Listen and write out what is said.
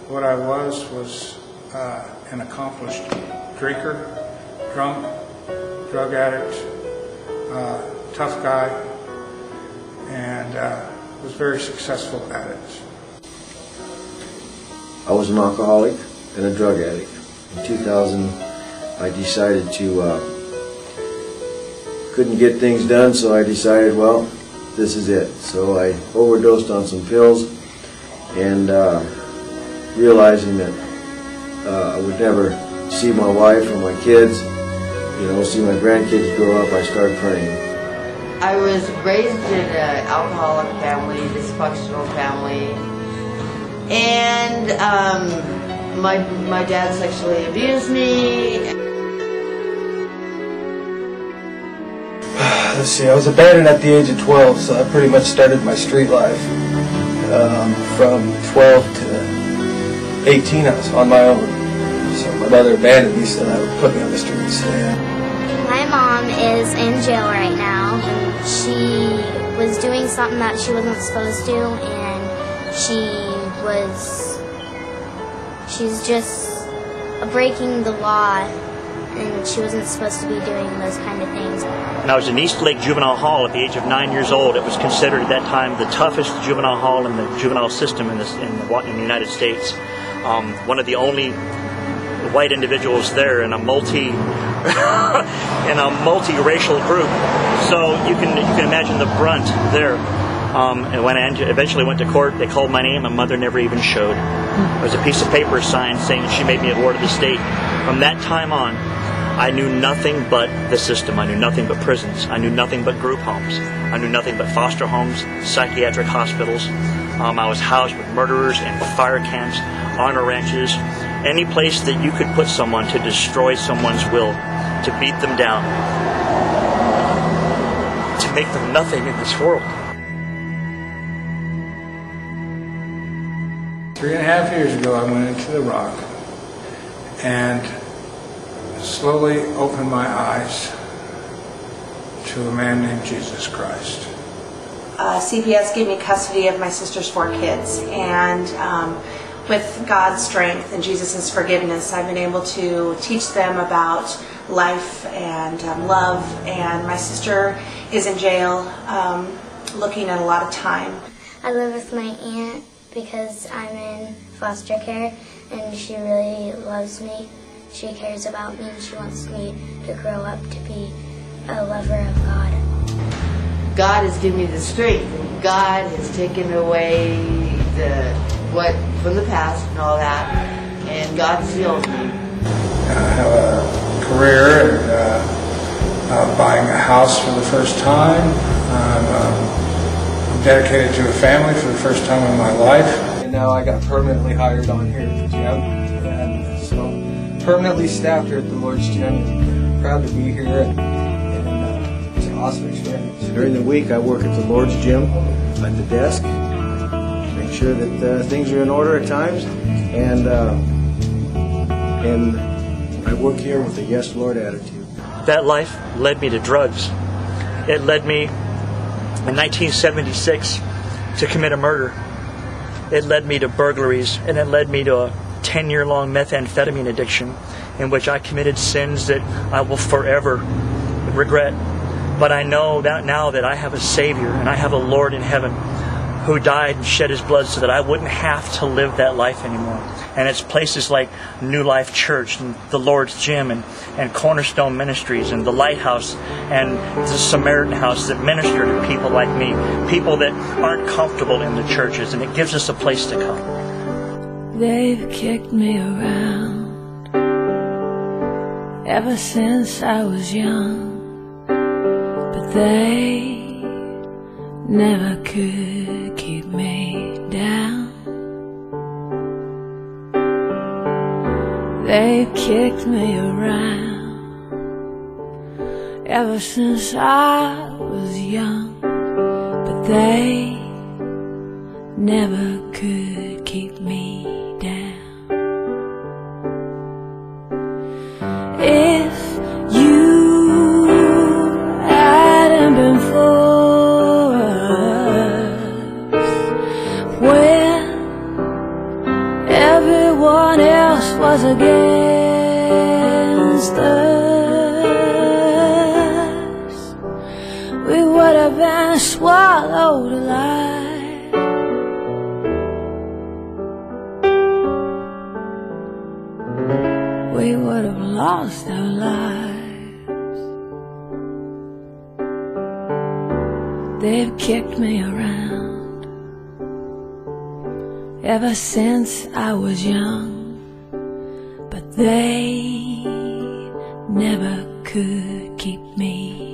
What I was an accomplished drinker, drunk, drug addict, tough guy, and was very successful at it. I was an alcoholic and a drug addict. In 2000, I decided couldn't get things done, so I decided, well, this is it. So I overdosed on some pills, and realizing that I would never see my wife or my kids, see my grandkids grow up, I started praying. I was raised in an alcoholic family, dysfunctional family, and my dad sexually abused me. Let's see, I was abandoned at the age of 12, so I pretty much started my street life. From 12 to 18, I was on my own. So my mother abandoned me, so that would put me on the streets. My mom is in jail right now. She was doing something that she wasn't supposed to, and she's just breaking the law, and she wasn't supposed to be doing those kind of things. When I was in East Lake Juvenile Hall at the age of 9 years old, it was considered at that time the toughest juvenile hall in the juvenile system in the United States. One of the only white individuals there in a multi-racial group. So you can imagine the brunt there. And when I eventually went to court, they called my name. My mother never even showed. There was a piece of paper signed saying she made me a ward of the state. From that time on, I knew nothing but the system. I knew nothing but prisons. I knew nothing but group homes. I knew nothing but foster homes, psychiatric hospitals. I was housed with murderers and fire camps, honor ranches, any place that you could put someone to destroy someone's will, to beat them down, to make them nothing in this world. 3.5 years ago, I went into the Rock and slowly opened my eyes to a man named Jesus Christ. CPS gave me custody of my sister's 4 kids, and with God's strength and Jesus' forgiveness, I've been able to teach them about life and love, and my sister is in jail looking at a lot of time. I live with my aunt because I'm in foster care, and she really loves me. She cares about me, and she wants me to grow up to be a lover of God. God has given me the strength. God has taken away what from the past and all that, and God heals me. I have a career and buying a house for the first time. I'm dedicated to a family for the first time in my life. And now I got permanently hired on here at the gym, and so permanently staffed here at the Lord's Gym. And proud to be here, and it's an awesome experience. During the week, I work at the Lord's Gym at the desk, make sure that things are in order at times, and I work here with a yes Lord attitude. That life led me to drugs. It led me in 1976 to commit a murder. It led me to burglaries, and it led me to a 10-year-long methamphetamine addiction in which I committed sins that I will forever regret. But I know that now that I have a Savior and I have a Lord in heaven who died and shed His blood so that I wouldn't have to live that life anymore. And it's places like New Life Church and the Lord's Gym and Cornerstone Ministries and the Lighthouse and the Samaritan House that minister to people like me, people that aren't comfortable in the churches, and it gives us a place to come. They've kicked me around ever since I was young, but they never could keep me down. They've kicked me around ever since I was young, but they never could keep me down. If you hadn't been for was against us, we would have been swallowed alive. We would have lost our lives. They've kicked me around ever since I was young, but they never could keep me